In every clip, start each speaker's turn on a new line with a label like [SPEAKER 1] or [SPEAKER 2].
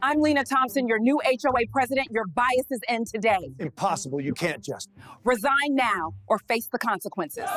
[SPEAKER 1] I'm Lena Thompson, your new HOA president. Your bias is in today.
[SPEAKER 2] Impossible. You can't just.
[SPEAKER 1] Resign now or face the consequences.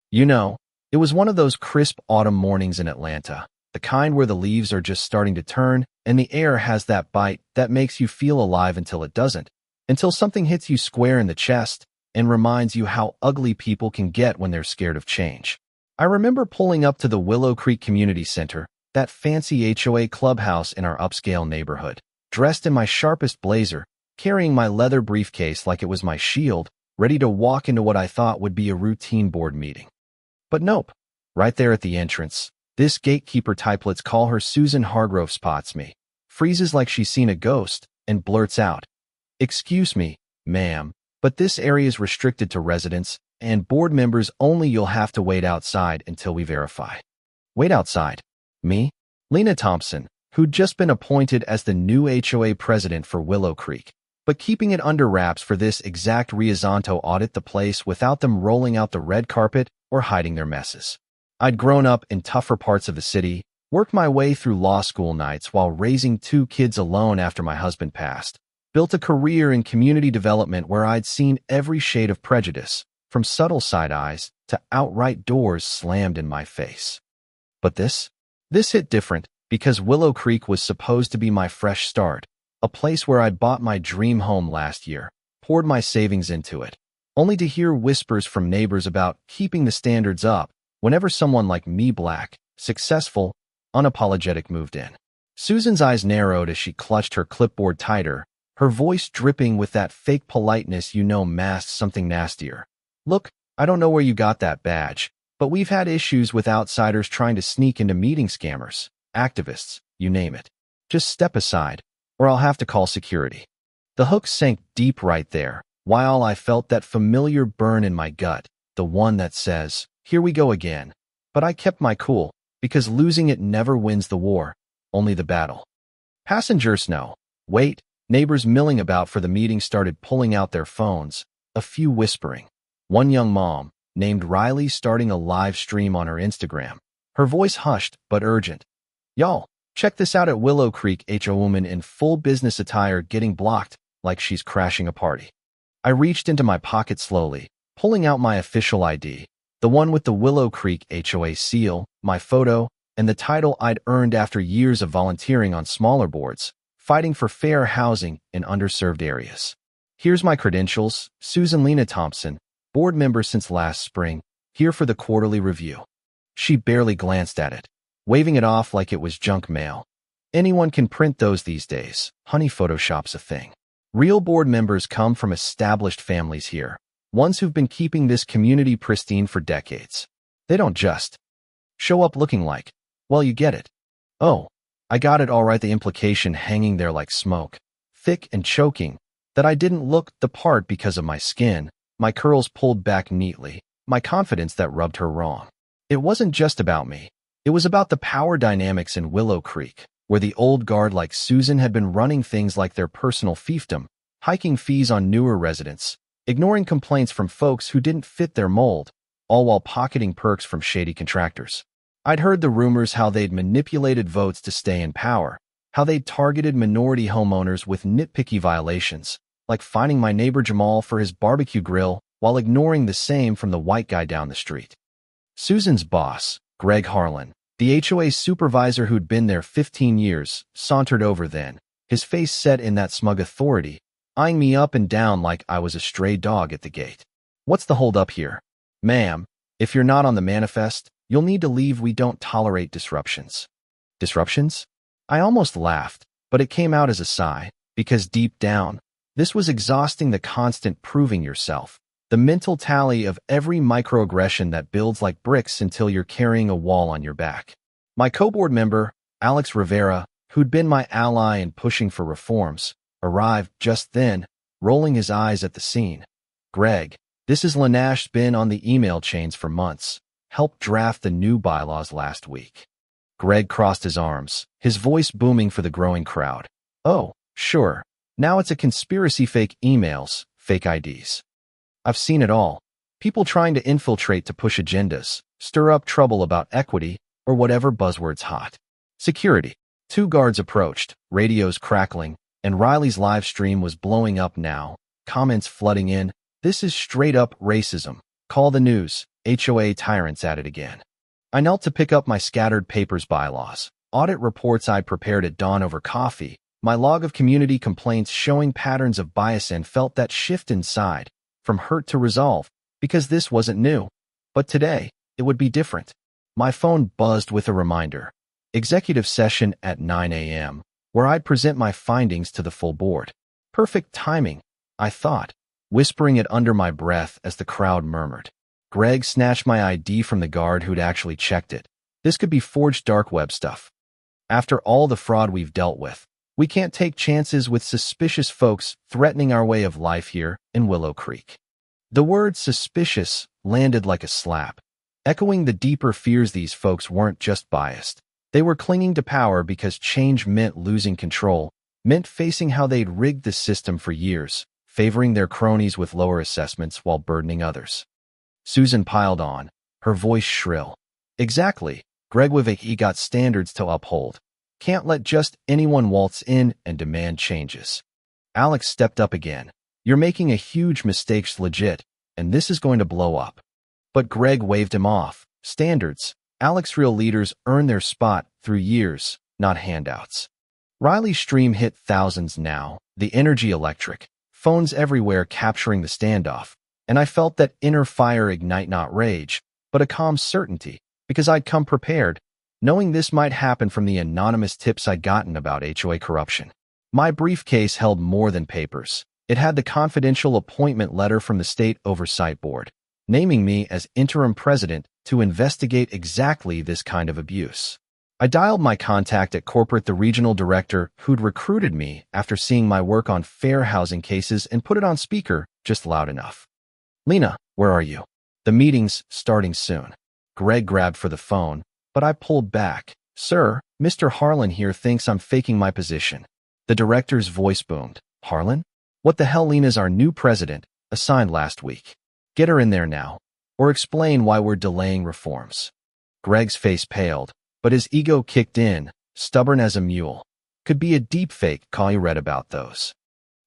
[SPEAKER 3] You know, it was one of those crisp autumn mornings in Atlanta, the kind where the leaves are just starting to turn and the air has that bite that makes you feel alive until it doesn't, until something hits you square in the chest and reminds you how ugly people can get when they're scared of change. I remember pulling up to the Willow Creek Community Center, that fancy HOA clubhouse in our upscale neighborhood, dressed in my sharpest blazer, carrying my leather briefcase like it was my shield, ready to walk into what I thought would be a routine board meeting. But nope. Right there at the entrance, this gatekeeper type, let's call her Susan Hargrove, spots me, freezes like she's seen a ghost, and blurts out, "Excuse me, ma'am, but this area is restricted to residents and board members only. You'll have to wait outside until we verify." Wait outside? Me? Lena Thompson, who'd just been appointed as the new HOA president for Willow Creek, but keeping it under wraps for this exact reason to audit the place without them rolling out the red carpet or hiding their messes. I'd grown up in tougher parts of the city, worked my way through law school nights while raising 2 kids alone after my husband passed, built a career in community development where I'd seen every shade of prejudice, from subtle side eyes to outright doors slammed in my face. But this hit different because Willow Creek was supposed to be my fresh start, a place where I'd bought my dream home last year, poured my savings into it, only to hear whispers from neighbors about keeping the standards up whenever someone like me, black, successful, unapologetic, moved in. Susan's eyes narrowed as she clutched her clipboard tighter, her voice dripping with that fake politeness you know masked something nastier. "Look, I don't know where you got that badge, but we've had issues with outsiders trying to sneak into meeting, scammers, activists, you name it. Just step aside, or I'll have to call security." The hook sank deep right there, while I felt that familiar burn in my gut, the one that says, "Here we go again." But I kept my cool, because losing it never wins the war, only the battle. Passengers know. Wait, neighbors milling about for the meeting started pulling out their phones, a few whispering. One young mom, named Riley, starting a live stream on her Instagram, her voice hushed but urgent. "Y'all, check this out at Willow Creek." A woman in full business attire getting blocked like she's crashing a party. I reached into my pocket slowly, pulling out my official ID, the one with the Willow Creek HOA seal, my photo, and the title I'd earned after years of volunteering on smaller boards, fighting for fair housing in underserved areas. "Here's my credentials, Susan Lena Thompson, board member since last spring, here for the quarterly review." She barely glanced at it, waving it off like it was junk mail. Anyone can print those these days. Honey, Photoshop's a thing. Real board members come from established families here, ones who've been keeping this community pristine for decades. They don't just show up looking like, well, you get it. Oh, I got it all right. The implication hanging there like smoke, thick and choking, that I didn't look the part because of my skin, my curls pulled back neatly, my confidence that rubbed her wrong. It wasn't just about me. It was about the power dynamics in Willow Creek, where the old guard like Susan had been running things like their personal fiefdom, hiking fees on newer residents, ignoring complaints from folks who didn't fit their mold, all while pocketing perks from shady contractors. I'd heard the rumors how they'd manipulated votes to stay in power, how they'd targeted minority homeowners with nitpicky violations, like fining my neighbor Jamal for his barbecue grill while ignoring the same from the white guy down the street. Susan's boss, Greg Harlan, the HOA supervisor who'd been there 15 years, sauntered over then, his face set in that smug authority, eyeing me up and down like I was a stray dog at the gate. "What's the hold up here? Ma'am, if you're not on the manifest, you'll need to leave. We don't tolerate disruptions." Disruptions? I almost laughed, but it came out as a sigh, because deep down, this was exhausting, the constant proving yourself, the mental tally of every microaggression that builds like bricks until you're carrying a wall on your back. My co-board member, Alex Rivera, who'd been my ally in pushing for reforms, arrived just then, rolling his eyes at the scene. "Greg, this is Lenash's been on the email chains for months, helped draft the new bylaws last week." Greg crossed his arms, his voice booming for the growing crowd. "Oh, sure. Now it's a conspiracy, fake emails, fake IDs. I've seen it all. People trying to infiltrate to push agendas, stir up trouble about equity, or whatever buzzword's hot." Security. 2 guards approached, radios crackling, and Riley's live stream was blowing up now, comments flooding in. This is straight-up racism. Call the news. HOA tyrants at it again. I knelt to pick up my scattered papers bylaws, audit reports I'd prepared at dawn over coffee, my log of community complaints showing patterns of bias, and felt that shift inside, from hurt to resolve, because this wasn't new. But today, it would be different. My phone buzzed with a reminder. Executive session at 9 a.m., where I'd present my findings to the full board. Perfect timing, I thought, whispering it under my breath as the crowd murmured. Greg snatched my ID from the guard who'd actually checked it. This could be forged dark web stuff. After all the fraud we've dealt with, we can't take chances with suspicious folks threatening our way of life here in Willow Creek. The word suspicious landed like a slap, echoing the deeper fears these folks weren't just biased. They were clinging to power because change meant losing control, meant facing how they'd rigged the system for years, favoring their cronies with lower assessments while burdening others. Susan piled on, her voice shrill. Exactly, Greg he got standards to uphold. Can't let just anyone waltz in and demand changes. Alex stepped up again. You're making a huge mistake, legit, and this is going to blow up. But Greg waved him off. Standards. Alex, real leaders earn their spot through years, not handouts. Riley's stream hit thousands now, the energy electric, phones everywhere capturing the standoff, and I felt that inner fire ignite, not rage, but a calm certainty, because I'd come prepared, knowing this might happen from the anonymous tips I'd gotten about HOA corruption. My briefcase held more than papers. It had the confidential appointment letter from the State Oversight Board, naming me as interim president to investigate exactly this kind of abuse. I dialed my contact at corporate, the regional director who'd recruited me after seeing my work on fair housing cases, and put it on speaker just loud enough. Lena, where are you? The meeting's starting soon. Greg grabbed for the phone, but I pulled back. Sir, Mr. Harlan here thinks I'm faking my position. The director's voice boomed. Harlan? What the hell? Lena's our new president, assigned last week. Get her in there now, or explain why we're delaying reforms. Greg's face paled, but his ego kicked in, stubborn as a mule. Could be a deep fake call. You read about those.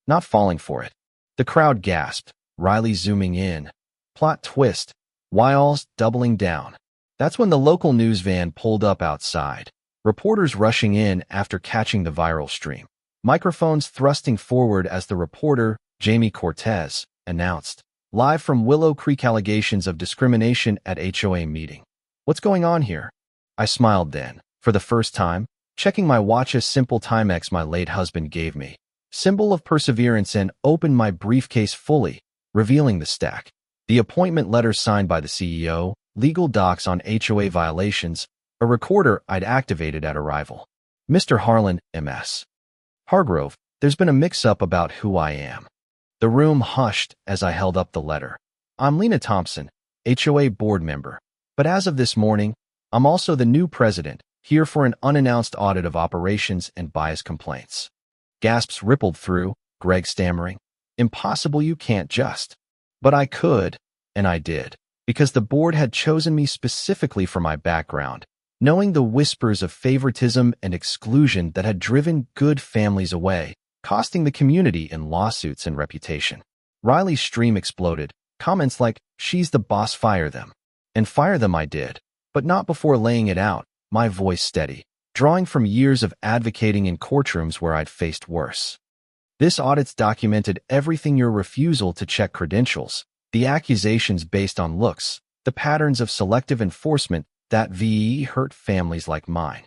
[SPEAKER 3] Not falling for it. The crowd gasped, Riley zooming in. Plot twist. Wiles doubling down. That's when the local news van pulled up outside. Reporters rushing in after catching the viral stream. Microphones thrusting forward as the reporter, Jamie Cortez, announced. Live from Willow Creek, allegations of discrimination at HOA meeting. What's going on here? I smiled then, for the first time, checking my watch, a simple Timex my late husband gave me. Symbol of perseverance, and opened my briefcase fully, revealing the stack. The appointment letter signed by the CEO, legal docs on HOA violations, a recorder I'd activated at arrival. Mr. Harlan, M.S. Hargrove, there's been a mix-up about who I am. The room hushed as I held up the letter. I'm Lena Thompson, HOA board member, but as of this morning, I'm also the new president, here for an unannounced audit of operations and bias complaints. Gasps rippled through, Greg stammering. Impossible, you can't just. But I could, and I did, because the board had chosen me specifically for my background, knowing the whispers of favoritism and exclusion that had driven good families away, costing the community in lawsuits and reputation. Riley's stream exploded, comments like, she's the boss, fire them. And fire them I did, but not before laying it out, my voice steady, drawing from years of advocating in courtrooms where I'd faced worse. This audit's documented everything: your refusal to check credentials, the accusations based on looks, the patterns of selective enforcement that hurt families like mine.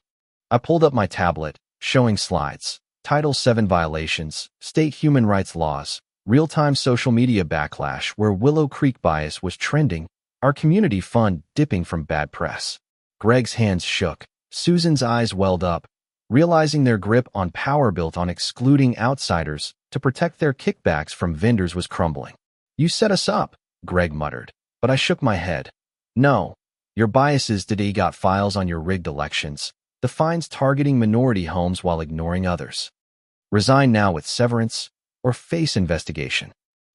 [SPEAKER 3] I pulled up my tablet, showing slides. Title VII violations, state human rights laws, real-time social media backlash where Willow Creek bias was trending, our community fund dipping from bad press. Greg's hands shook. Susan's eyes welled up, realizing their grip on power built on excluding outsiders to protect their kickbacks from vendors was crumbling. You set us up, Greg muttered, but I shook my head. No. Your biases today got files on your rigged elections, the fines targeting minority homes while ignoring others. Resign now with severance, or face investigation.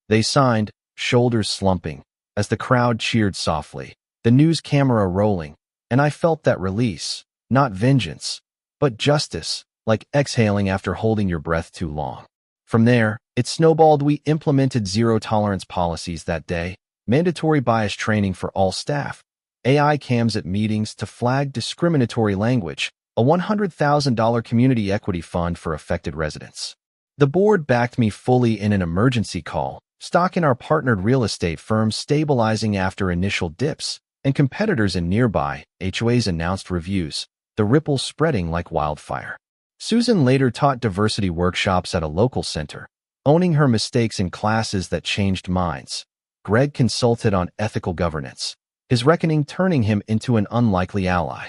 [SPEAKER 3] They signed, shoulders slumping, as the crowd cheered softly, the news camera rolling, and I felt that release, not vengeance, but justice, like exhaling after holding your breath too long. From there, it snowballed. We implemented zero-tolerance policies that day, mandatory bias training for all staff, AI cams at meetings to flag discriminatory language, a $100,000 community equity fund for affected residents. The board backed me fully in an emergency call, stock in our partnered real estate firms stabilizing after initial dips, and competitors in nearby HOAs announced reviews, the ripples spreading like wildfire. Susan later taught diversity workshops at a local center, owning her mistakes in classes that changed minds. Greg consulted on ethical governance, his reckoning turning him into an unlikely ally.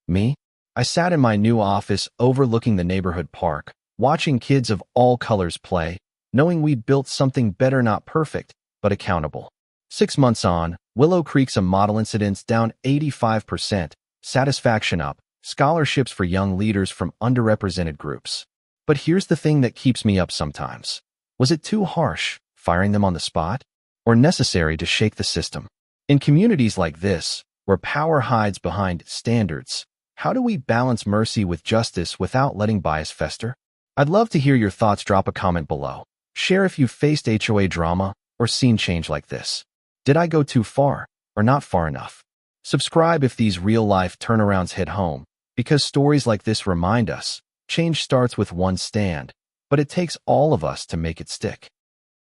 [SPEAKER 3] Me? I sat in my new office overlooking the neighborhood park, watching kids of all colors play, knowing we'd built something better, not perfect, but accountable. 6 months on, Willow Creek's model incidents down 85%, satisfaction up, scholarships for young leaders from underrepresented groups. But here's the thing that keeps me up sometimes. Was it too harsh, firing them on the spot? Or necessary to shake the system? In communities like this, where power hides behind standards, how do we balance mercy with justice without letting bias fester? I'd love to hear your thoughts. Drop a comment below. Share if you've faced HOA drama or seen change like this. Did I go too far or not far enough? Subscribe if these real-life turnarounds hit home, because stories like this remind us change starts with one stand, but it takes all of us to make it stick.